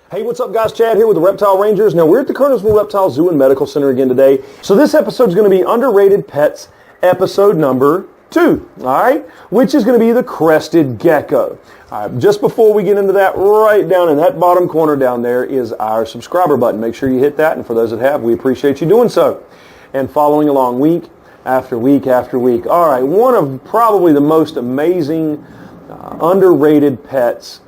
Hey, what's up guys? Chad here with the Reptile Rangers. Now we're at the Kernersville Reptile Zoo and Medical Center again today. So this episode is going to be Underrated Pets, episode number 2, all right? Which is going to be the crested gecko. All right, just before we get into that, right down in that bottom corner down there is our subscriber button. Make sure you hit that, and for those that have, we appreciate you doing so. And following along week after week after week. All right, one of probably the most amazing, underrated pets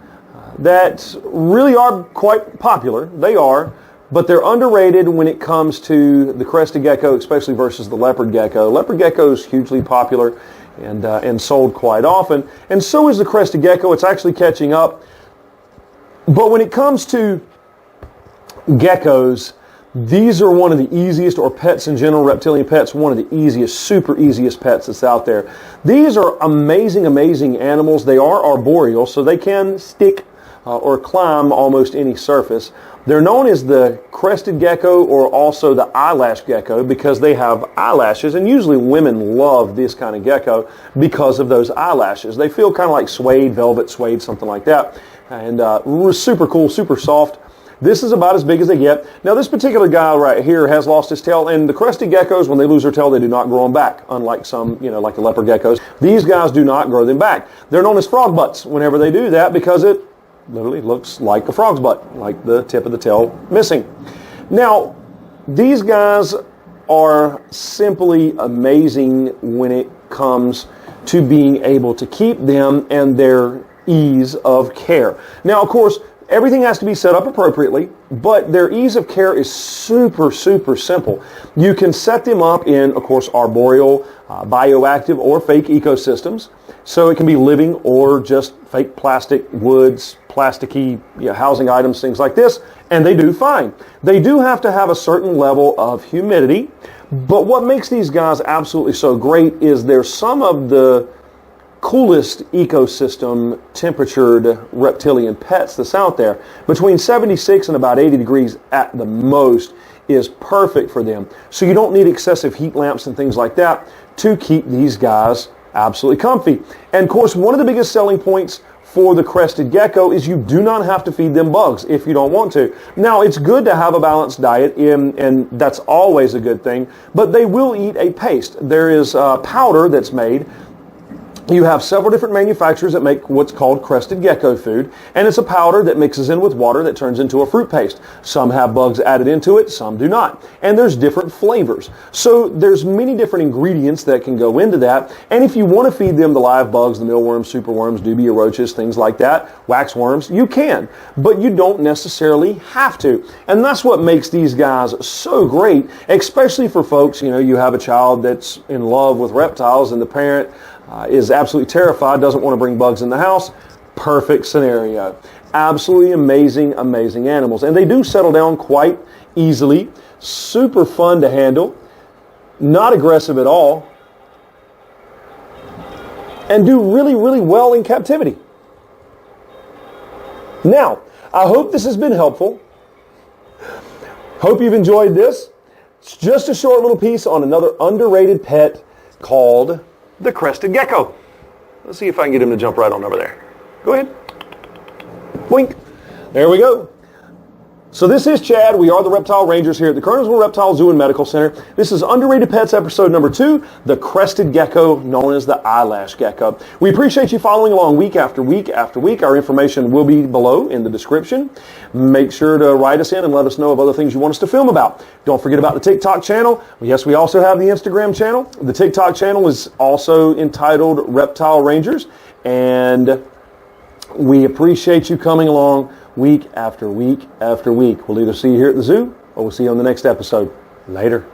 that really are quite popular. They are, but they're underrated when it comes to the crested gecko, especially versus the leopard gecko. Leopard gecko is hugely popular and sold quite often, and so is the crested gecko. It's actually catching up. But when it comes to geckos, these are one of the easiest, or pets in general, reptilian pets, one of the easiest, super easiest pets that's out there. These are amazing, amazing animals. They are arboreal, so they can stick or climb almost any surface. They're known as the crested gecko or also the eyelash gecko because they have eyelashes, and usually women love this kind of gecko because of those eyelashes. They feel kind of like suede, velvet suede, something like that, and super cool, super soft. This is about as big as they get. Now this particular guy right here has lost his tail, and the crested geckos, when they lose their tail, they do not grow them back, unlike some, like the leopard geckos. These guys do not grow them back. They're known as frog butts whenever they do that because it literally looks like a frog's butt, like the tip of the tail missing. Now, these guys are simply amazing when it comes to being able to keep them and their ease of care. Now, of course, everything has to be set up appropriately, but their ease of care is super, super simple. You can set them up in, of course, arboreal, bioactive, or fake ecosystems. So it can be living or just fake plastic, woods, plasticky housing items, things like this, and they do fine. They do have to have a certain level of humidity, but what makes these guys absolutely so great is they're some of the coolest ecosystem temperatured reptilian pets that's out there. Between 76 and about 80 degrees at the most is perfect for them. So you don't need excessive heat lamps and things like that to keep these guys absolutely comfy. And of course, one of the biggest selling points for the crested gecko is you do not have to feed them bugs if you don't want to. Now, it's good to have a balanced diet, and that's always a good thing, but they will eat a paste. There is powder that's made. You have several different manufacturers that make what's called crested gecko food, and it's a powder that mixes in with water that turns into a fruit paste. Some have bugs added into it, some do not. And there's different flavors. So there's many different ingredients that can go into that, and if you want to feed them the live bugs, the mealworms, superworms, dubia roaches, things like that, waxworms, you can, but you don't necessarily have to. And that's what makes these guys so great, especially for folks, you have a child that's in love with reptiles and the parent is absolutely terrified, doesn't want to bring bugs in the house. Perfect scenario. Absolutely amazing, amazing animals. And they do settle down quite easily. Super fun to handle. Not aggressive at all. And do really, really well in captivity. Now, I hope this has been helpful. Hope you've enjoyed this. It's just a short little piece on another underrated pet called the crested gecko. Let's see if I can get him to jump right on over there. Go ahead. Boink. There we go. So this is Chad. We are the Reptile Rangers here at the Kernersville Reptile Zoo and Medical Center. This is Underrated Pets episode number 2, the crested gecko, known as the eyelash gecko. We appreciate you following along week after week after week. Our information will be below in the description. Make sure to write us in and let us know of other things you want us to film about. Don't forget about the TikTok channel. Yes, we also have the Instagram channel. The TikTok channel is also entitled Reptile Rangers, and we appreciate you coming along week after week after week. We'll either see you here at the zoo or we'll see you on the next episode. Later.